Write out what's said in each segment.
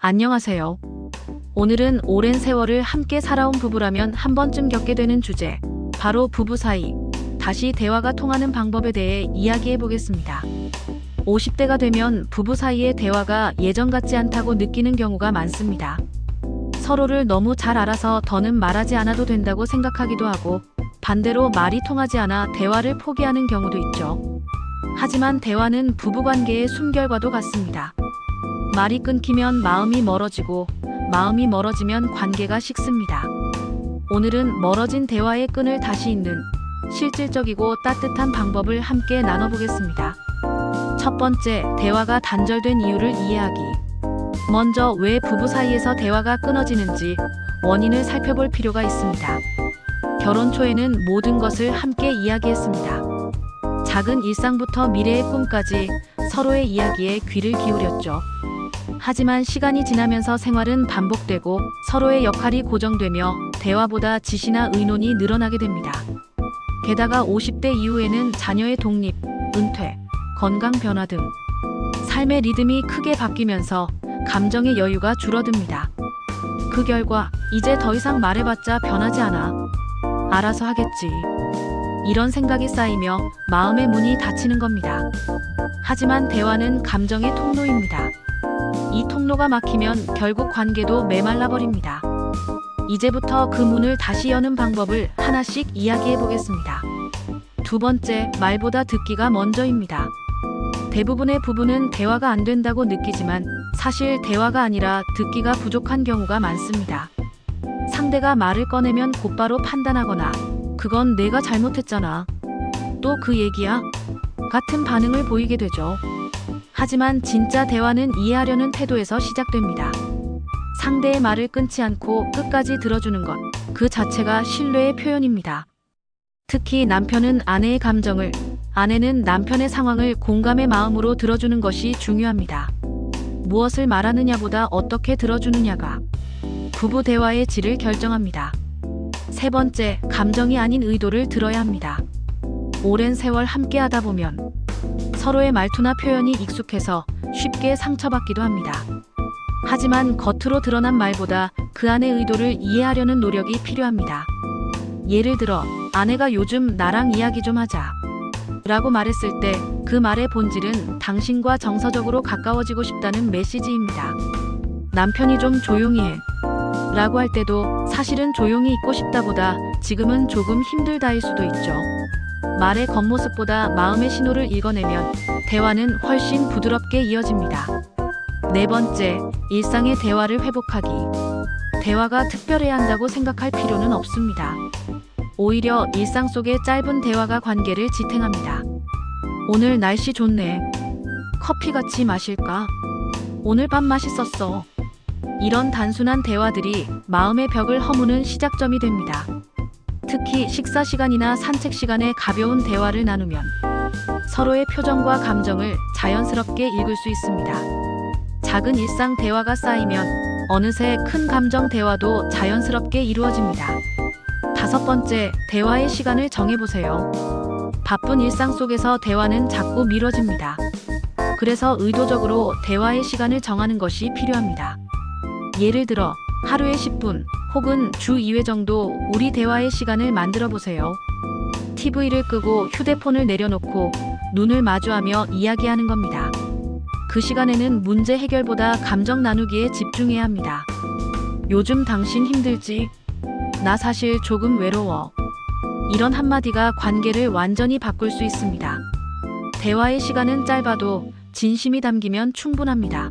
안녕하세요. 오늘은 오랜 세월을 함께 살아온 부부라면 한 번쯤 겪게 되는 주제, 바로 부부 사이, 다시 대화가 통하는 방법에 대해 이야기해 보겠습니다. 50대가 되면 부부 사이의 대화가 예전 같지 않다고 느끼는 경우가 많습니다. 서로를 너무 잘 알아서 더는 말하지 않아도 된다고 생각하기도 하고, 반대로 말이 통하지 않아 대화를 포기하는 경우도 있죠. 하지만 대화는 부부관계의 숨결과도 같습니다. 말이 끊기면 마음이 멀어지고, 마음이 멀어지면 관계가 식습니다. 오늘은 멀어진 대화의 끈을 다시 잇는 실질적이고 따뜻한 방법을 함께 나눠보겠습니다. 첫 번째, 대화가 단절된 이유를 이해하기. 먼저 왜 부부 사이에서 대화가 끊어지는지 원인을 살펴볼 필요가 있습니다. 결혼 초에는 모든 것을 함께 이야기했습니다. 작은 일상부터 미래의 꿈까지 서로의 이야기에 귀를 기울였죠. 하지만 시간이 지나면서 생활은 반복되고 서로의 역할이 고정되며 대화보다 지시나 의논이 늘어나게 됩니다. 게다가 50대 이후에는 자녀의 독립, 은퇴, 건강 변화 등 삶의 리듬이 크게 바뀌면서 감정의 여유가 줄어듭니다. 그 결과 이제 더 이상 말해봤자 변하지 않아. 알아서 하겠지. 이런 생각이 쌓이며 마음의 문이 닫히는 겁니다. 하지만 대화는 감정의 통로입니다. 이 통로가 막히면 결국 관계도 메말라 버립니다. 이제부터 그 문을 다시 여는 방법을 하나씩 이야기해 보겠습니다. 두 번째, 말보다 듣기가 먼저입니다. 대부분의 부부는 대화가 안 된다고 느끼지만 사실 대화가 아니라 듣기가 부족한 경우가 많습니다. 상대가 말을 꺼내면 곧바로 판단하거나 그건 내가 잘못했잖아. 또 그 얘기야? 같은 반응을 보이게 되죠. 하지만 진짜 대화는 이해하려는 태도에서 시작됩니다. 상대의 말을 끊지 않고 끝까지 들어주는 것, 그 자체가 신뢰의 표현입니다. 특히 남편은 아내의 감정을, 아내는 남편의 상황을 공감의 마음으로 들어주는 것이 중요합니다. 무엇을 말하느냐보다 어떻게 들어주느냐가 부부 대화의 질을 결정합니다. 세 번째, 감정이 아닌 의도를 들어야 합니다. 오랜 세월 함께 하다 보면 서로의 말투나 표현이 익숙해서 쉽게 상처받기도 합니다. 하지만 겉으로 드러난 말보다 그 안의 의도를 이해하려는 노력이 필요합니다. 예를 들어, 아내가 요즘 나랑 이야기 좀 하자 라고 말했을 때 그 말의 본질은 당신과 정서적으로 가까워지고 싶다는 메시지입니다. 남편이 좀 조용히 해 라고 할 때도 사실은 조용히 있고 싶다보다 지금은 조금 힘들다일 수도 있죠. 말의 겉모습보다 마음의 신호를 읽어내면 대화는 훨씬 부드럽게 이어집니다. 네 번째, 일상의 대화를 회복하기. 대화가 특별해야 한다고 생각할 필요는 없습니다. 오히려 일상 속의 짧은 대화가 관계를 지탱합니다. 오늘 날씨 좋네. 커피 같이 마실까? 오늘 밥 맛있었어. 이런 단순한 대화들이 마음의 벽을 허무는 시작점이 됩니다. 특히 식사 시간이나 산책 시간에 가벼운 대화를 나누면 서로의 표정과 감정을 자연스럽게 읽을 수 있습니다. 작은 일상 대화가 쌓이면 어느새 큰 감정 대화도 자연스럽게 이루어집니다. 다섯 번째, 대화의 시간을 정해보세요. 바쁜 일상 속에서 대화는 자꾸 미뤄집니다. 그래서 의도적으로 대화의 시간을 정하는 것이 필요합니다. 예를 들어, 하루에 10분 혹은 주 2회 정도 우리 대화의 시간을 만들어 보세요. TV를 끄고 휴대폰을 내려놓고 눈을 마주하며 이야기하는 겁니다. 그 시간에는 문제 해결보다 감정 나누기에 집중해야 합니다. 요즘 당신 힘들지? 나 사실 조금 외로워. 이런 한마디가 관계를 완전히 바꿀 수 있습니다. 대화의 시간은 짧아도 진심이 담기면 충분합니다.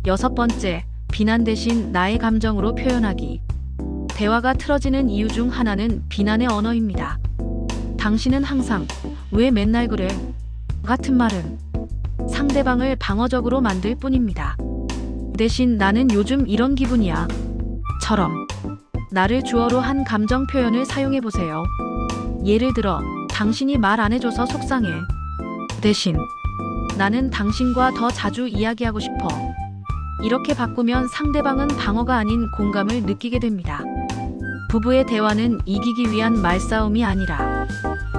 여섯 번째, 비난 대신 나의 감정으로 표현하기. 대화가 틀어지는 이유 중 하나는 비난의 언어입니다. 당신은 항상 왜 맨날 그래? 같은 말은 상대방을 방어적으로 만들 뿐입니다. 대신 나는 요즘 이런 기분이야. 처럼 나를 주어로 한 감정 표현을 사용해 보세요. 예를 들어, 당신이 말 안 해줘서 속상해. 대신 나는 당신과 더 자주 이야기하고 싶어. 이렇게 바꾸면 상대방은 방어가 아닌 공감을 느끼게 됩니다. 부부의 대화는 이기기 위한 말싸움이 아니라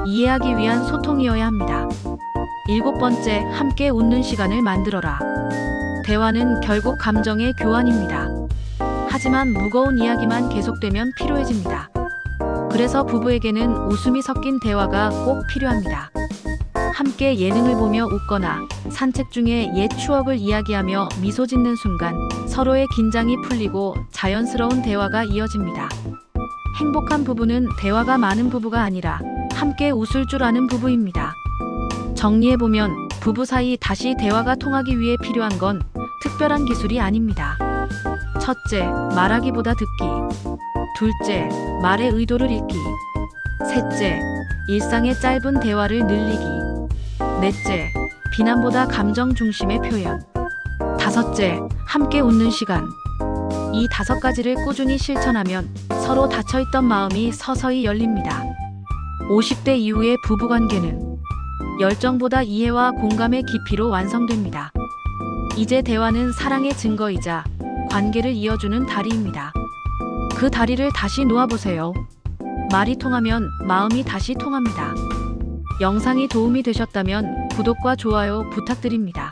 이해하기 위한 소통이어야 합니다. 일곱 번째, 함께 웃는 시간을 만들어라. 대화는 결국 감정의 교환입니다. 하지만 무거운 이야기만 계속되면 피로해집니다. 그래서 부부에게는 웃음이 섞인 대화가 꼭 필요합니다. 함께 예능을 보며 웃거나 산책 중에 옛 추억을 이야기하며 미소 짓는 순간 서로의 긴장이 풀리고 자연스러운 대화가 이어집니다. 행복한 부부는 대화가 많은 부부가 아니라 함께 웃을 줄 아는 부부입니다. 정리해보면 부부 사이 다시 대화가 통하기 위해 필요한 건 특별한 기술이 아닙니다. 첫째, 말하기보다 듣기. 둘째, 말의 의도를 읽기. 셋째, 일상의 짧은 대화를 늘리기. 넷째, 비난보다 감정 중심의 표현. 다섯째, 함께 웃는 시간. 이 5가지를 꾸준히 실천하면 서로 닫혀있던 마음이 서서히 열립니다. 50대 이후의 부부관계는 열정보다 이해와 공감의 깊이로 완성됩니다. 이제 대화는 사랑의 증거이자 관계를 이어주는 다리입니다. 그 다리를 다시 놓아보세요. 말이 통하면 마음이 다시 통합니다. 영상이 도움이 되셨다면 구독과 좋아요 부탁드립니다.